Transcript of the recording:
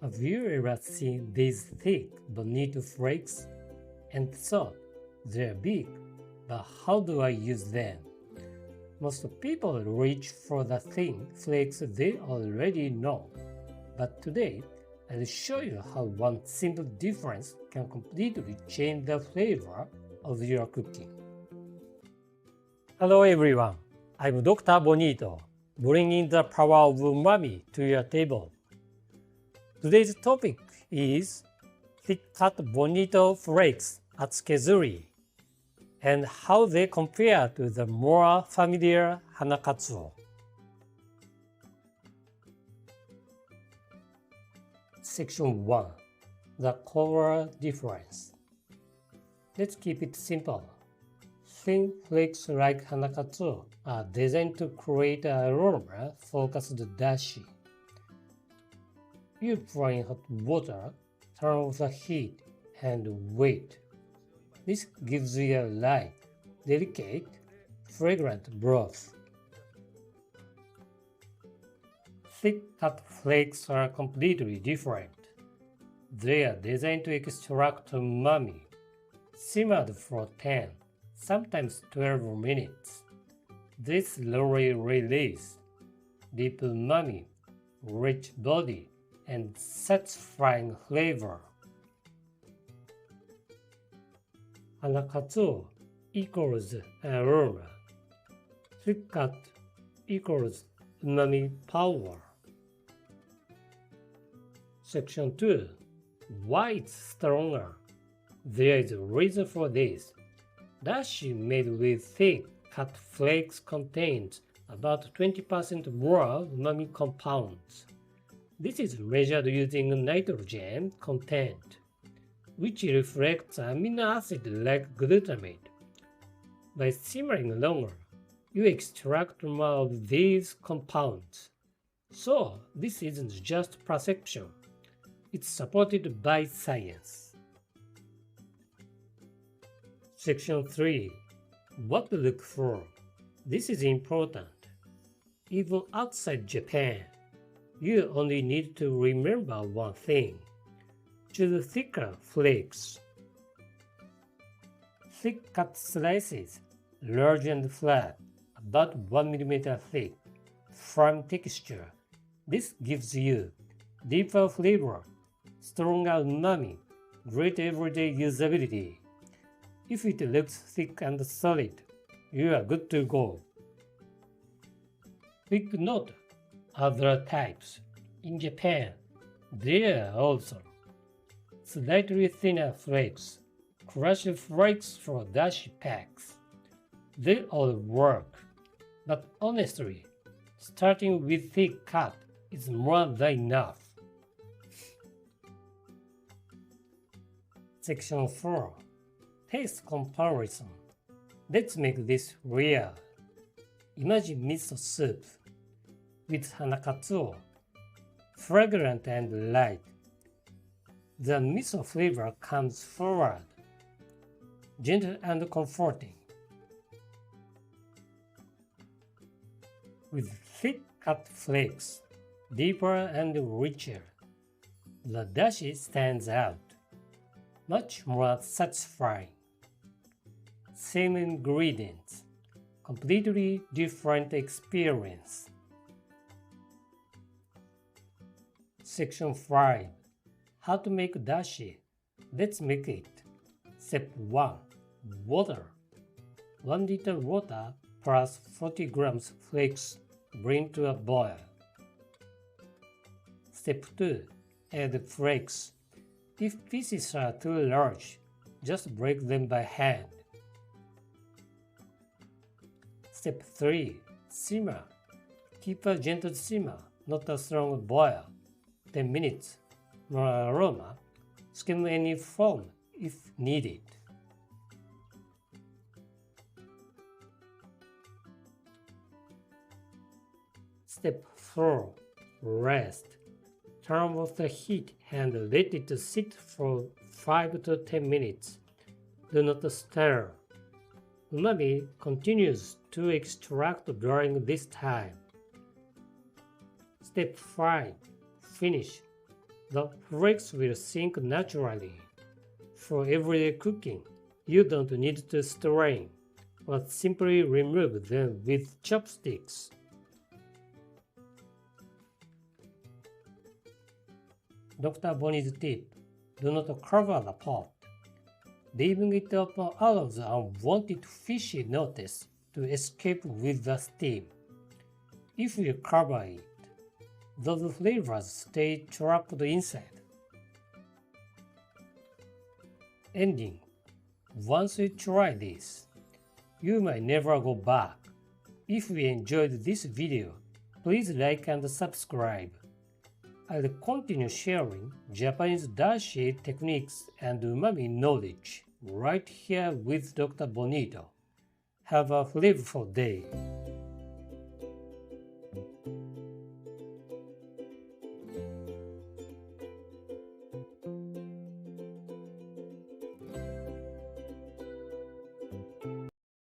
Have you ever seen these thick Bonito Flakes and thought they're big, but how do I use them? Most people reach for the thin flakes they already know, but today I'll show you how one simple difference can completely change the flavor of your cooking. Hello everyone, I'm Dr. Bonito, bringing the power of umami to your table. Today's topic is thick-cut Bonito Flakes at Kezuri and how they compare to the more familiar hanakatsuo. Section 1. The color difference. Let's keep it simple. Thin flakes like hanakatsuo are designed to create an aroma-focused dashi. You pour in hot water, turn off the heat, and wait. This gives you a light, delicate, fragrant broth. Thick-cut flakes are completely different. They are designed to extract umami, simmered for 10, sometimes 12 minutes. They slowly release deep umami, rich body, and satisfying flavor. Hanakatsuo equals aroma. Thick-cut equals umami power. Section 2. Why it's stronger? There is a reason for this. Dashi made with thick-cut flakes contains about 20% more umami compounds. This is measured using nitrogen content, which reflects amino acid like glutamate. By simmering longer, you extract more of these compounds. So, this isn't just perception. It's supported by science. Section 3. What to look for. This is important. Even outside Japan, you only need to remember one thing. Choose thicker flakes. Thick-cut slices, large and flat, about 1 mm thick, firm texture. This gives you deeper flavor, stronger umami, great everyday usability. If it looks thick and solid, you are good to go. Quick note: other types. In Japan, there are also slightly thinner flakes, crushed flakes for dashi packs. They all work, but honestly, starting with thick cut is more than enough. Section 4. Taste comparison. Let's make this real. Imagine miso soup with hanakatsuo, fragrant and light. The miso flavor comes forward, gentle and comforting. With thick-cut flakes, deeper and richer, the dashi stands out, much more satisfying. Same ingredients, completely different experience. Section 5. How to make dashi. Let's make it. Step 1. Water. 1 liter water plus 40 grams flakes bring to a boil. Step 2. Add flakes. If pieces are too large, just break them by hand. Step 3. Simmer. Keep a gentle simmer, not a strong boil. 10 minutes. More aroma. Skim any foam if needed. Step 4. Rest. Turn off the heat and let it sit for 5 to 10 minutes. Do not stir. Umami continues to extract during this time. Step 5. Finish. The flakes will sink naturally. For everyday cooking, you don't need to strain, but simply remove them with chopsticks. Dr. Bonnie's tip: do not cover the pot. Leaving it open allows the unwanted fishy notes to escape with the steam. If you cover it, those flavors stay trapped inside. Ending: once you try this, you might never go back. If you enjoyed this video, please like and subscribe. I'll continue sharing Japanese dashi techniques and umami knowledge right here with Dr. Bonito. Have a flavorful day.